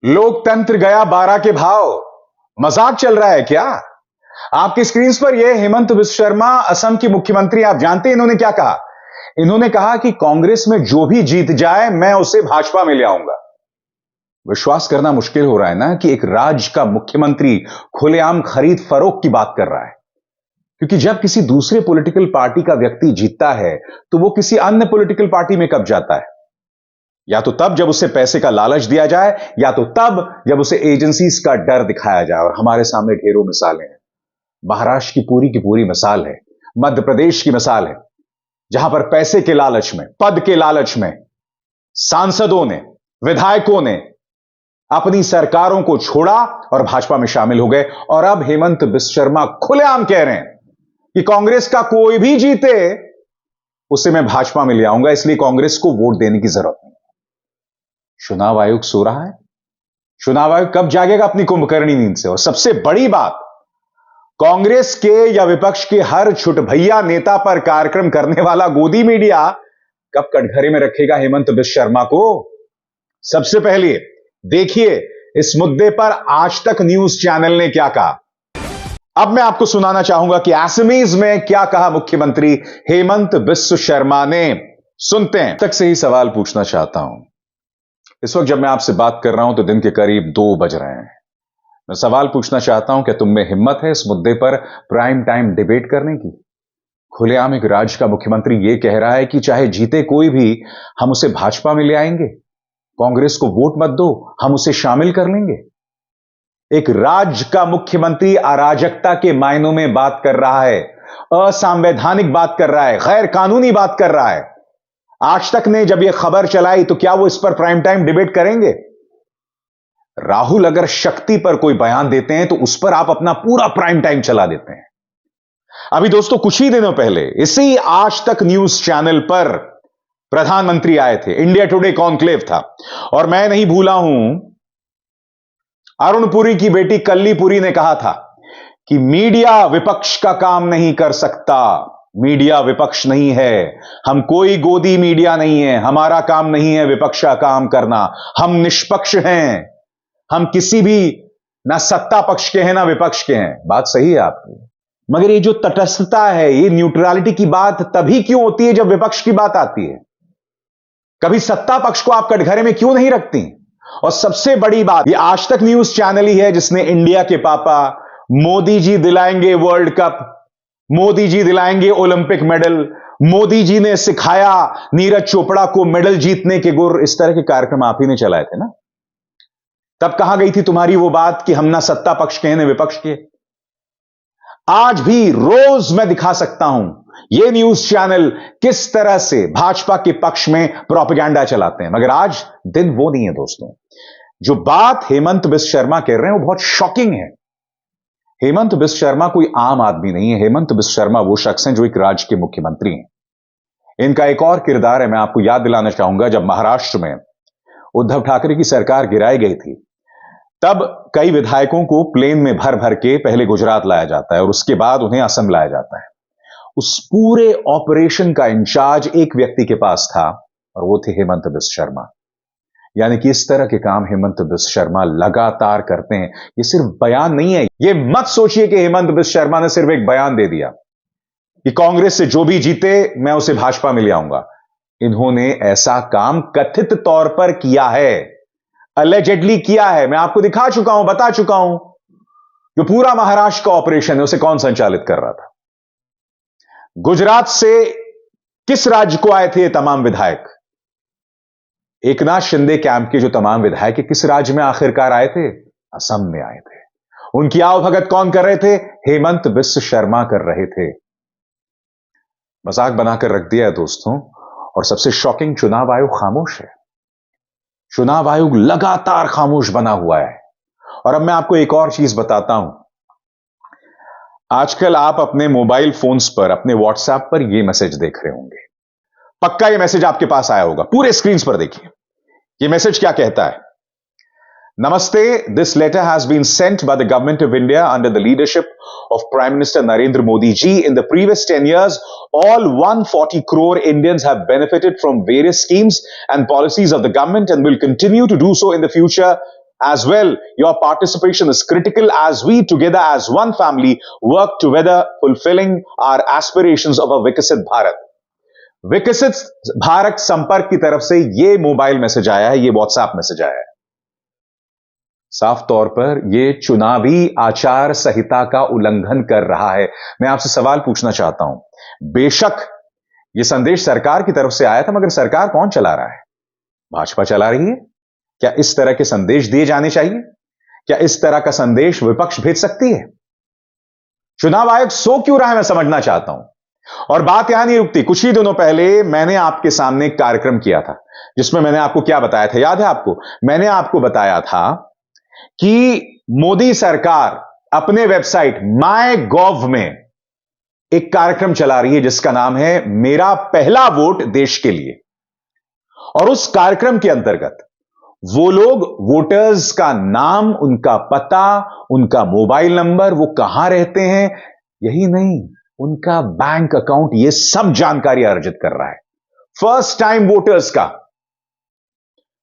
लोकतंत्र गया 12 के भाव। मजाक चल रहा है क्या? आपकी स्क्रीन पर यह हेमंत बिस्व शर्मा, असम की मुख्यमंत्री। आप जानते हैं इन्होंने क्या कहा? इन्होंने कहा कि कांग्रेस में जो भी जीत जाए मैं उसे भाजपा में ले आऊंगा। विश्वास करना मुश्किल हो रहा है ना कि एक राज्य का मुख्यमंत्री खुलेआम खरीद फरोख्त की बात कर रहा है। क्योंकि जब किसी दूसरे पॉलिटिकल पार्टी का व्यक्ति जीतता है तो वो किसी अन्य पॉलिटिकल पार्टी में कब जाता है? या तो तब जब उसे पैसे का लालच दिया जाए, या तो तब जब उसे एजेंसीज का डर दिखाया जाए। और हमारे सामने ढेरों मिसालें हैं। महाराष्ट्र की पूरी मिसाल है, मध्य प्रदेश की मिसाल है, जहां पर पैसे के लालच में, पद के लालच में सांसदों ने, विधायकों ने अपनी सरकारों को छोड़ा और भाजपा में शामिल हो गए। और अब हेमंत बिस्व शर्मा खुलेआम कह रहे हैं कि कांग्रेस का कोई भी जीते उसे मैं भाजपा में ले आऊंगा, इसलिए कांग्रेस को वोट देने की जरूरत नहीं। चुनाव आयोग सो रहा है? चुनाव आयोग कब जागेगा अपनी कुंभकर्णी नींद से? और सबसे बड़ी बात, कांग्रेस के या विपक्ष के हर छुट भैया नेता पर कार्यक्रम करने वाला गोदी मीडिया कब कटघरे में रखेगा हेमंत बिस्व शर्मा को? सबसे पहले देखिए इस मुद्दे पर आज तक न्यूज चैनल ने क्या कहा। अब मैं आपको सुनाना चाहूंगा कि असमीज में क्या कहा मुख्यमंत्री हेमंत बिस्व शर्मा ने। सुनते हैं। तक से ही सवाल पूछना चाहता हूं। इस वक्त जब मैं आपसे बात कर रहा हूं तो दिन के करीब 2 बज रहे हैं। मैं सवाल पूछना चाहता हूं, क्या तुम में हिम्मत है इस मुद्दे पर प्राइम टाइम डिबेट करने की? खुलेआम एक राज्य का मुख्यमंत्री यह कह रहा है कि चाहे जीते कोई भी, हम उसे भाजपा में ले आएंगे। कांग्रेस को वोट मत दो, हम उसे शामिल कर लेंगे। एक राज्य का मुख्यमंत्री अराजकता के मायनों में बात कर रहा है, असंवैधानिक बात कर रहा है, गैर कानूनी बात कर रहा है। आज तक ने जब यह खबर चलाई तो क्या वो इस पर प्राइम टाइम डिबेट करेंगे? राहुल अगर शक्ति पर कोई बयान देते हैं तो उस पर आप अपना पूरा प्राइम टाइम चला देते हैं। अभी दोस्तों कुछ ही दिनों पहले इसी आज तक न्यूज चैनल पर प्रधानमंत्री आए थे, इंडिया टुडे कॉन्क्लेव था, और मैं नहीं भूला हूं अरुण पुरी की बेटी कल्ली पुरी ने कहा था कि मीडिया विपक्ष का काम नहीं कर सकता। मीडिया विपक्ष नहीं है, हम कोई गोदी मीडिया नहीं है, हमारा काम नहीं है विपक्ष का काम करना, हम निष्पक्ष हैं, हम किसी भी ना सत्ता पक्ष के हैं ना विपक्ष के हैं। बात सही है आपकी, मगर ये जो तटस्थता है, ये न्यूट्रलिटी की बात तभी क्यों होती है जब विपक्ष की बात आती है? कभी सत्ता पक्ष को आप कटघरे में क्यों नहीं रखती? और सबसे बड़ी बात, ये आज तक न्यूज चैनल ही है जिसने इंडिया के पापा मोदी जी दिलाएंगे वर्ल्ड कप, मोदी जी दिलाएंगे ओलंपिक मेडल, मोदी जी ने सिखाया नीरज चोपड़ा को मेडल जीतने के गुर, इस तरह के कार्यक्रम आप ही ने चलाए थे ना। तब कहां गई थी तुम्हारी वो बात कि हम ना सत्ता पक्ष के हैं ना विपक्ष के? आज भी रोज मैं दिखा सकता हूं ये न्यूज चैनल किस तरह से भाजपा के पक्ष में प्रोपेगेंडा चलाते हैं, मगर आज दिन वो नहीं है दोस्तों। जो बात हेमंत बिस्व शर्मा कह रहे हैं वो बहुत शॉकिंग है। हेमंत बिस्व शर्मा कोई आम आदमी नहीं है। हेमंत बिस्व शर्मा वो शख्स हैं जो एक राज्य के मुख्यमंत्री हैं। इनका एक और किरदार है, मैं आपको याद दिलाना चाहूंगा। जब महाराष्ट्र में उद्धव ठाकरे की सरकार गिराई गई थी, तब कई विधायकों को प्लेन में भर भर के पहले गुजरात लाया जाता है और उसके बाद उन्हें असम लाया जाता है। उस पूरे ऑपरेशन का इंचार्ज एक व्यक्ति के पास था और वो थे हेमंत बिस्व शर्मा। यानी कि इस तरह के काम हेमंत बिस्व शर्मा लगातार करते हैं। ये सिर्फ बयान नहीं है। ये मत सोचिए कि हेमंत बिस्व शर्मा ने सिर्फ एक बयान दे दिया कि कांग्रेस से जो भी जीते मैं उसे भाजपा में ले आऊंगा। इन्होंने ऐसा काम कथित तौर पर किया है, अलेजेडली किया है। मैं आपको दिखा चुका हूं, बता चुका हूं। जो पूरा महाराष्ट्र का ऑपरेशन है उसे कौन संचालित कर रहा था? गुजरात से किस राज्य को आए थे ये तमाम विधायक? एकनाथ शिंदे कैंप के जो तमाम विधायक किस राज्य में आखिरकार आए थे? असम में आए थे। उनकी आवभगत कौन कर रहे थे? हेमंत बिस्व शर्मा कर रहे थे। मजाक बनाकर रख दिया है दोस्तों। और सबसे शॉकिंग, चुनाव आयोग खामोश है। चुनाव आयोग लगातार खामोश बना हुआ है। और अब मैं आपको एक और चीज बताता हूं। आजकल आप अपने मोबाइल फोन्स पर, अपने व्हाट्सएप पर यह मैसेज देख रहे होंगे। पक्का यह मैसेज आपके पास आया होगा। पूरे स्क्रीन पर देखिए यह मैसेज क्या कहता है। नमस्ते, this letter has been sent by the government of India under the leadership of Prime Minister Narendra Modi ji. In the previous 10 years, all 140 crore Indians have benefited from various schemes and policies of the government and will continue to do so in the future as well. Your participation is critical as we together as one family work together fulfilling our aspirations of a Viksit Bharat. विकसित भारत संपर्क की तरफ से यह mobile message आया है, यह WhatsApp message आया है। साफ तौर पर यह चुनावी आचार संहिता का उल्लंघन कर रहा है। मैं आपसे सवाल पूछना चाहता हूं, बेशक यह संदेश सरकार की तरफ से आया था, मगर सरकार कौन चला रहा है? भाजपा चला रही है। क्या इस तरह के संदेश दिए जाने चाहिए? क्या इस तरह का संदेश विपक्ष भेज सकती है? चुनाव आयोग सो क्यों रहा है, मैं समझना चाहता हूं। और बात यहां नहीं रुकती। कुछ ही दिनों पहले मैंने आपके सामने एक कार्यक्रम किया था, जिसमें मैंने आपको क्या बताया था, याद है आपको? मैंने आपको बताया था कि मोदी सरकार अपने वेबसाइट MyGov में एक कार्यक्रम चला रही है जिसका नाम है मेरा पहला वोट देश के लिए। और उस कार्यक्रम के अंतर्गत वो लोग वोटर्स का नाम, उनका पता, उनका मोबाइल नंबर, वो कहां रहते हैं, यही नहीं, उनका बैंक अकाउंट, ये सब जानकारी अर्जित कर रहा है। फर्स्ट टाइम वोटर्स का,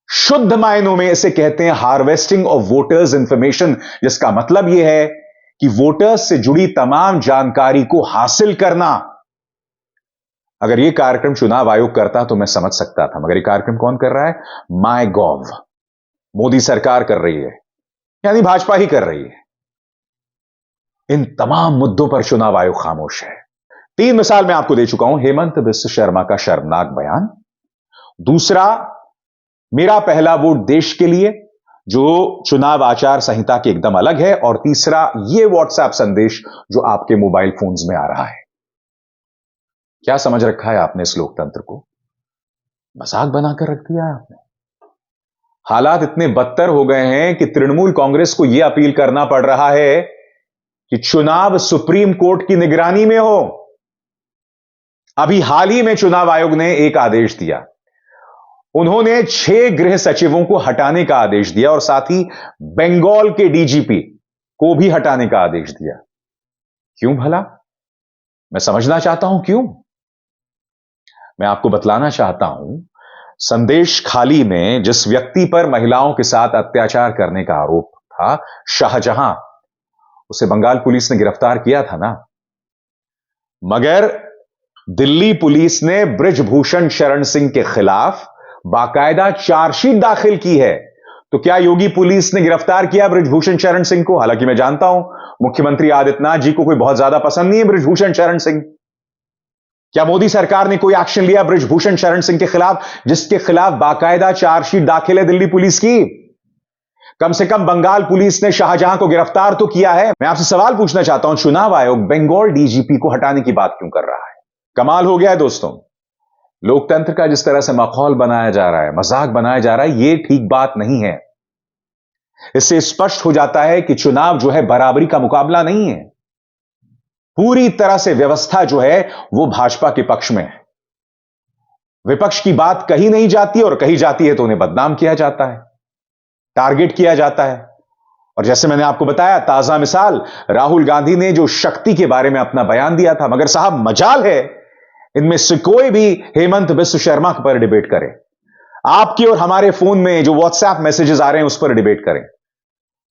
शुद्ध मायनों में इसे कहते हैं हार्वेस्टिंग ऑफ वोटर्स इंफॉर्मेशन, जिसका मतलब यह है कि वोटर्स से जुड़ी तमाम जानकारी को हासिल करना। अगर यह कार्यक्रम चुनाव आयोग करता तो मैं समझ सकता था, मगर यह कार्यक्रम कौन कर रहा है? MyGov। मोदी सरकार कर रही है, यानी भाजपा ही कर रही है। इन तमाम मुद्दों पर चुनाव आयोग खामोश है। 3 मिसाल मैं आपको दे चुका हूं, हेमंत बिस्व शर्मा का शर्मनाक बयान, दूसरा मेरा पहला वोट देश के लिए जो चुनाव आचार संहिता के एकदम अलग है, और तीसरा यह व्हाट्सएप संदेश जो आपके मोबाइल फोन्स में आ रहा है। क्या समझ रखा है आपने इस लोकतंत्र को? मजाक बनाकर रख दिया आपने। हालात इतने बदतर हो गए हैं कि तृणमूल कांग्रेस को यह अपील करना पड़ रहा है कि चुनाव सुप्रीम कोर्ट की निगरानी में हो। अभी हाल ही में चुनाव आयोग ने एक आदेश दिया, उन्होंने 6 गृह सचिवों को हटाने का आदेश दिया और साथ ही बंगाल के डीजीपी को भी हटाने का आदेश दिया। क्यों भला? मैं समझना चाहता हूं क्यों। मैं आपको बतलाना चाहता हूं, संदेश खाली में जिस व्यक्ति पर महिलाओं के साथ अत्याचार करने का आरोप था, शाहजहां, उसे बंगाल पुलिस ने गिरफ्तार किया था ना, मगर दिल्ली पुलिस ने बृजभूषण शरण सिंह के खिलाफ बाकायदा चार्जशीट दाखिल की है। तो क्या योगी पुलिस ने गिरफ्तार किया बृजभूषण शरण सिंह को? हालांकि मैं जानता हूं मुख्यमंत्री आदित्यनाथ जी को कोई बहुत ज्यादा पसंद नहीं है बृजभूषण शरण सिंह। क्या मोदी सरकार ने कोई एक्शन लिया बृजभूषण शरण सिंह के खिलाफ, जिसके खिलाफ बाकायदा चार्जशीट दाखिल है दिल्ली पुलिस की? कम से कम बंगाल पुलिस ने शाहजहां को गिरफ्तार तो किया है। मैं आपसे सवाल पूछना चाहता हूं, चुनाव आयोग बंगाल डीजीपी को हटाने की बात क्यों कर रहा है? कमाल हो गया है दोस्तों। लोकतंत्र का जिस तरह से माहौल बनाया जा रहा है, मजाक बनाया जा रहा है, यह ठीक बात नहीं है। इससे स्पष्ट हो जाता है कि चुनाव जो है बराबरी का मुकाबला नहीं है। पूरी तरह से व्यवस्था जो है वो भाजपा के पक्ष में है। विपक्ष की बात कही नहीं जाती, और कही जाती है तो उन्हें बदनाम किया जाता है, टारगेट किया जाता है। और जैसे मैंने आपको बताया, ताजा मिसाल राहुल गांधी ने जो शक्ति के बारे में अपना बयान दिया था, मगर साहब मजाल है इनमें से कोई भी हेमंत बिस्व शर्मा पर डिबेट करे। आपके और हमारे फोन में जो व्हाट्सएप मैसेजेस आ रहे हैं उस पर डिबेट करें।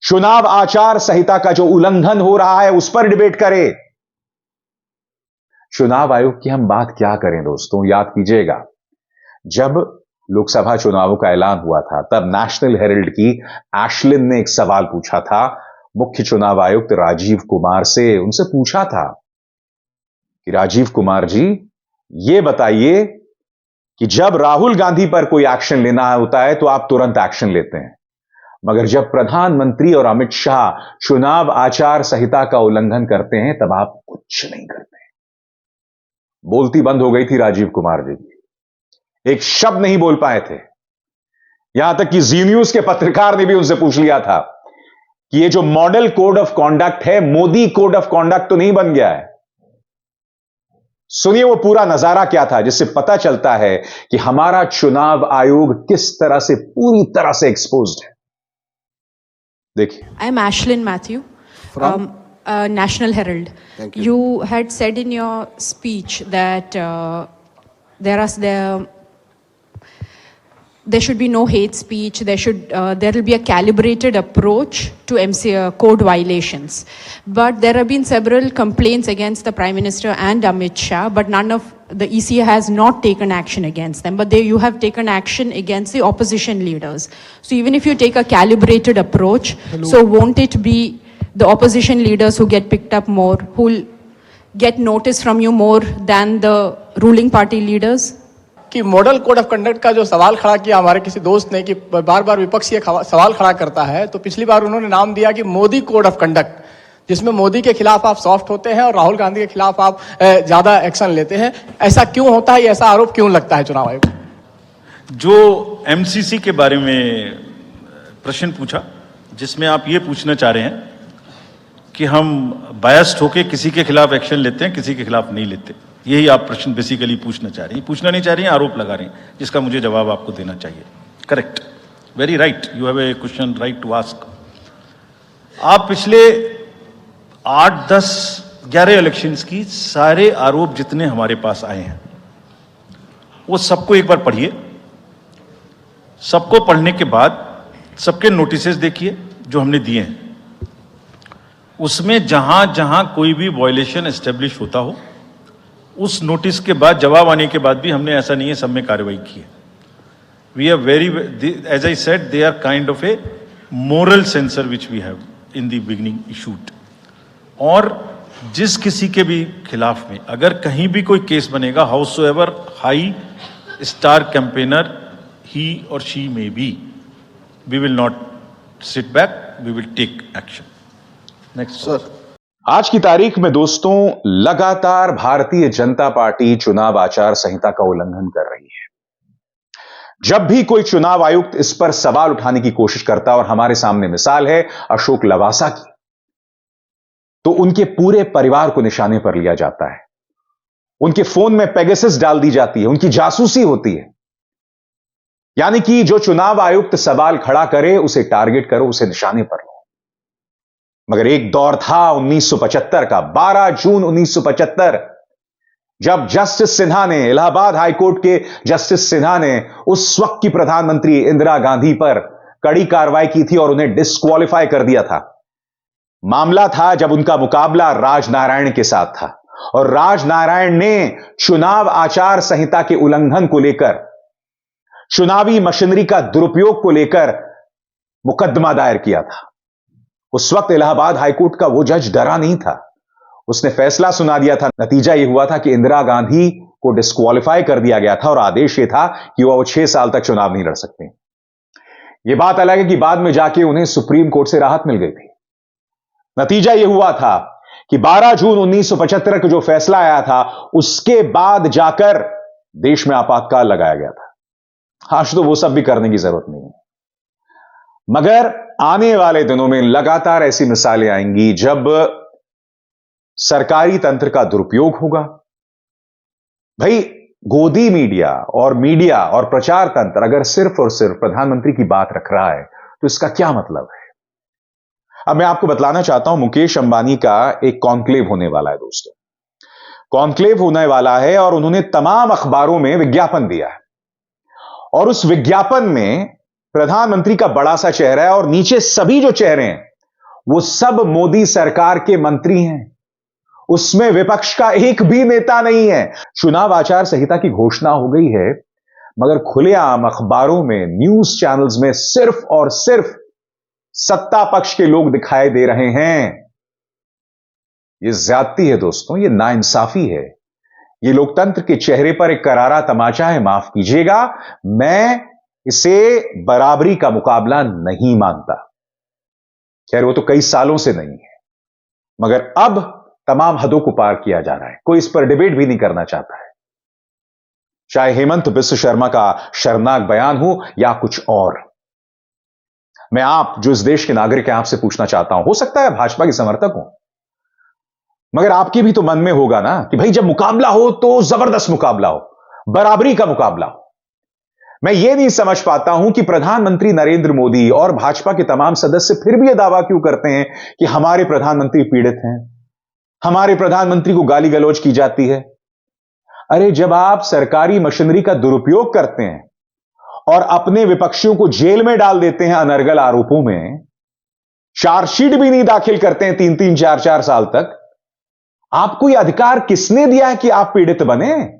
चुनाव आचार संहिता का जो उल्लंघन हो रहा है उस पर डिबेट करें। चुनाव आयोग की हम बात क्या करें दोस्तों? याद कीजिएगा, जब लोकसभा चुनावों का ऐलान हुआ था तब नेशनल हेरल्ड की एशलिन ने एक सवाल पूछा था मुख्य चुनाव आयुक्त राजीव कुमार से। उनसे पूछा था कि राजीव कुमार जी, ये बताइए कि जब राहुल गांधी पर कोई एक्शन लेना होता है तो आप तुरंत एक्शन लेते हैं, मगर जब प्रधानमंत्री और अमित शाह चुनाव आचार संहिता का उल्लंघन करते हैं तब आप कुछ नहीं करते। बोलती बंद हो गई थी राजीव कुमार जी, एक शब्द नहीं बोल पाए थे। यहां तक कि जी न्यूज के पत्रकार ने भी उनसे पूछ लिया था कि ये जो मॉडल कोड ऑफ कॉन्डक्ट है, मोदी कोड ऑफ कॉन्डक्ट तो नहीं बन गया है। सुनिए वो पूरा नजारा क्या था, जिससे पता चलता है कि हमारा चुनाव आयोग किस तरह से पूरी तरह से एक्सपोज्ड है। देखिए। I am Ashlin Mathew from National Herald. Thank you. You had said in your speech that there should be no hate speech. There will be a calibrated approach to code violations. But there have been several complaints against the Prime Minister and Amit Shah, but none of the EC has not taken action against them. But you have taken action against the opposition leaders. So even if you take a calibrated approach, so won't it be the opposition leaders who get picked up more, who will get notice from you more than the ruling party leaders? कि model code of conduct का जो सवाल खड़ा किया हमारे किसी दोस्त ने कि बार बार विपक्ष ये सवाल खड़ा करता है, तो पिछली बार उन्होंने नाम दिया कि मोदी कोड ऑफ कंडक्ट, जिसमें मोदी के खिलाफ आप सॉफ्ट होते हैं और राहुल गांधी के खिलाफ आप ज्यादा एक्शन लेते हैं। ऐसा क्यों होता है, ऐसा आरोप क्यों लगता है चुनाव आयोग? जो एमसीसी के बारे में प्रश्न पूछा, जिसमें आप ये पूछना चाह रहे हैं कि हम बायस्ड होके किसी के खिलाफ एक्शन लेते हैं, किसी के खिलाफ नहीं लेते, यही आप प्रश्न बेसिकली पूछना चाह रही हैं। पूछना नहीं चाह रही हैं, आरोप लगा रही हैं, जिसका मुझे जवाब आपको देना चाहिए। Correct, very right, you have a question right to ask. आप पिछले 8, 10, 11 इलेक्शंस की सारे आरोप जितने हमारे पास आए हैं वो सबको एक बार पढ़िए। सबको पढ़ने के बाद सबके नोटिसेस देखिए जो हमने दिए हैं। उसमें जहां जहां कोई भी वायलेशन एस्टेब्लिश होता हो, उस नोटिस के बाद जवाब आने के बाद भी हमने, ऐसा नहीं है सब में कार्रवाई की है। We are very, as I said, they are kind of a moral censor which we have in the beginning issued. और जिस किसी के भी खिलाफ में अगर कहीं भी कोई केस बनेगा, हाउसएवर हाई स्टार कैंपेनर ही और she may be, we will not sit back, we will take action. Next sir. आज की तारीख में दोस्तों लगातार भारतीय जनता पार्टी चुनाव आचार संहिता का उल्लंघन कर रही है। जब भी कोई चुनाव आयुक्त इस पर सवाल उठाने की कोशिश करता है, और हमारे सामने मिसाल है अशोक लवासा की, तो उनके पूरे परिवार को निशाने पर लिया जाता है। उनके फोन में पेगासस डाल दी जाती है, उनकी जासूसी होती है। यानी कि जो चुनाव आयुक्त सवाल खड़ा करे उसे टारगेट करो, उसे निशाने पर लो। मगर एक दौर था 1975 का, 12 जून 1975, जब जस्टिस सिन्हा ने, इलाहाबाद हाईकोर्ट के जस्टिस सिन्हा ने उस वक्त की प्रधानमंत्री इंदिरा गांधी पर कड़ी कार्रवाई की थी और उन्हें डिस्क्वालीफाई कर दिया था। मामला था जब उनका मुकाबला राजनारायण के साथ था, और राजनारायण ने चुनाव आचार संहिता के उल्लंघन को लेकर, चुनावी मशीनरी का दुरुपयोग को लेकर मुकदमा दायर किया था। उस वक्त इलाहाबाद हाईकोर्ट का वो जज डरा नहीं था, उसने फैसला सुना दिया था। नतीजा यह हुआ था कि इंदिरा गांधी को डिस्क्वालीफाई कर दिया गया था, और आदेश यह था कि वो 6 साल तक चुनाव नहीं लड़ सकते। यह बात अलग है कि बाद में जाके उन्हें सुप्रीम कोर्ट से राहत मिल गई थी। नतीजा यह हुआ था कि 12 जून 1975 का जो फैसला आया था, उसके बाद जाकर देश में आपातकाल लगाया गया था। आज तो वो सब भी करने की जरूरत नहीं है। मगर आने वाले दिनों में लगातार ऐसी मिसालें आएंगी जब सरकारी तंत्र का दुरुपयोग होगा। भाई, गोदी मीडिया और प्रचार तंत्र अगर सिर्फ और सिर्फ प्रधानमंत्री की बात रख रहा है तो इसका क्या मतलब है? अब मैं आपको बतलाना चाहता हूं, मुकेश अंबानी का एक कॉन्क्लेव होने वाला है दोस्तों। कॉन्क्लेव होने वाला है और उन्होंने तमाम अखबारों में विज्ञापन दिया है, और उस विज्ञापन में प्रधानमंत्री का बड़ा सा चेहरा है और नीचे सभी जो चेहरे हैं वो सब मोदी सरकार के मंत्री हैं। उसमें विपक्ष का एक भी नेता नहीं है। चुनाव आचार संहिता की घोषणा हो गई है, मगर खुलेआम अखबारों में, न्यूज चैनल्स में सिर्फ और सिर्फ सत्ता पक्ष के लोग दिखाई दे रहे हैं। यह ज्यादती है दोस्तों, यह नाइंसाफी है, यह लोकतंत्र के चेहरे पर एक करारा तमाचा है। माफ कीजिएगा, मैं इसे बराबरी का मुकाबला नहीं मानता। खैर, वो तो कई सालों से नहीं है, मगर अब तमाम हदों को पार किया जा रहा है। कोई इस पर डिबेट भी नहीं करना चाहता है, चाहे हेमंत बिस्व शर्मा का शर्मनाक बयान हो या कुछ और। मैं आप जो इस देश के नागरिक हैं, आपसे पूछना चाहता हूं, हो सकता है भाजपा के समर्थक हो, मगर आपके भी तो मन में होगा ना कि भाई जब मुकाबला हो तो जबरदस्त मुकाबला हो, बराबरी का मुकाबला हो। मैं यह नहीं समझ पाता हूं कि प्रधानमंत्री नरेंद्र मोदी और भाजपा के तमाम सदस्य फिर भी यह दावा क्यों करते हैं कि हमारे प्रधानमंत्री पीड़ित हैं, हमारे प्रधानमंत्री को गाली गलौज की जाती है। अरे, जब आप सरकारी मशीनरी का दुरुपयोग करते हैं और अपने विपक्षियों को जेल में डाल देते हैं अनर्गल आरोपों में, चार्जशीट भी नहीं दाखिल करते हैं 3-3, 4-4 साल तक, आपको यह अधिकार किसने दिया है कि आप पीड़ित बने?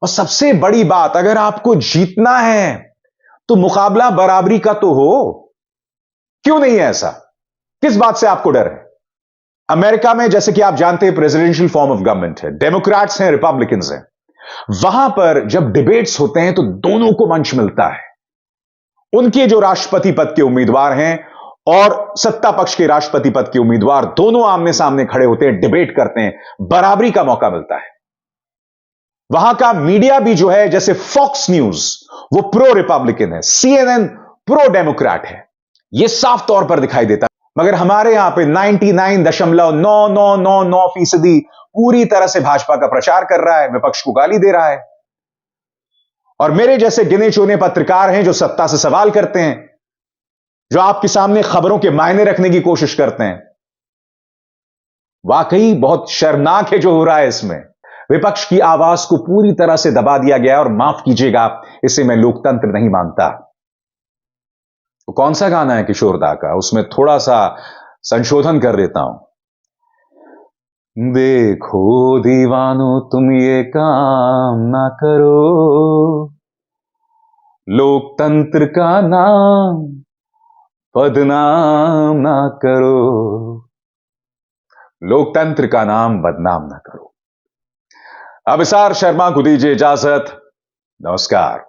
और सबसे बड़ी बात, अगर आपको जीतना है तो मुकाबला बराबरी का तो हो। क्यों नहीं है ऐसा? किस बात से आपको डर है? अमेरिका में, जैसे कि आप जानते हैं, प्रेसिडेंशियल फॉर्म ऑफ गवर्नमेंट है, डेमोक्रेट्स हैं, रिपब्लिकन्स हैं। वहां पर जब डिबेट्स होते हैं तो दोनों को मंच मिलता है। उनके जो राष्ट्रपति पद के उम्मीदवार हैं और सत्ता पक्ष के राष्ट्रपति पद के उम्मीदवार दोनों आमने सामने खड़े होते हैं, डिबेट करते हैं, बराबरी का मौका मिलता है। वहां का मीडिया भी जो है, जैसे फॉक्स न्यूज, वो प्रो रिपब्लिकन है, CNN प्रो डेमोक्रेट है, यह साफ तौर पर दिखाई देता है। मगर हमारे यहां पे 99.9999% पूरी तरह से भाजपा का प्रचार कर रहा है, विपक्ष को गाली दे रहा है। और मेरे जैसे गिने चुने पत्रकार हैं जो सत्ता से सवाल करते हैं, जो आपके सामने खबरों के मायने रखने की कोशिश करते हैं। वाकई बहुत शर्मनाक है जो हो रहा है इसमें। विपक्ष की आवाज को पूरी तरह से दबा दिया गया, और माफ कीजिएगा, इसे मैं लोकतंत्र नहीं मानता। तो कौन सा गाना है किशोर दा का, उसमें थोड़ा सा संशोधन कर देता हूं। देखो दीवानो तुम ये काम ना करो, लोकतंत्र का नाम बदनाम ना करो, लोकतंत्र का नाम बदनाम ना करो। अभिसार शर्मा को दीजिए इजाजत। नमस्कार।